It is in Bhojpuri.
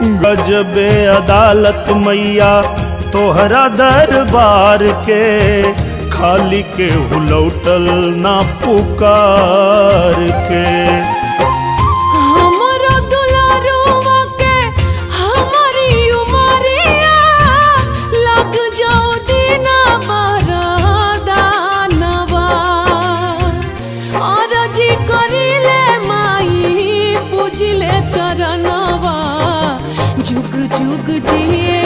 गजबे अदालत मैया तोहरा दरबार के, खाली के हुलौटल ना पुकार के। हमारा दुलारुआ के हमारी उमरिया, लग जाओ दीना बरदानवा। और जी करिले माई पूजिले चरणवा, जुग जुग जिए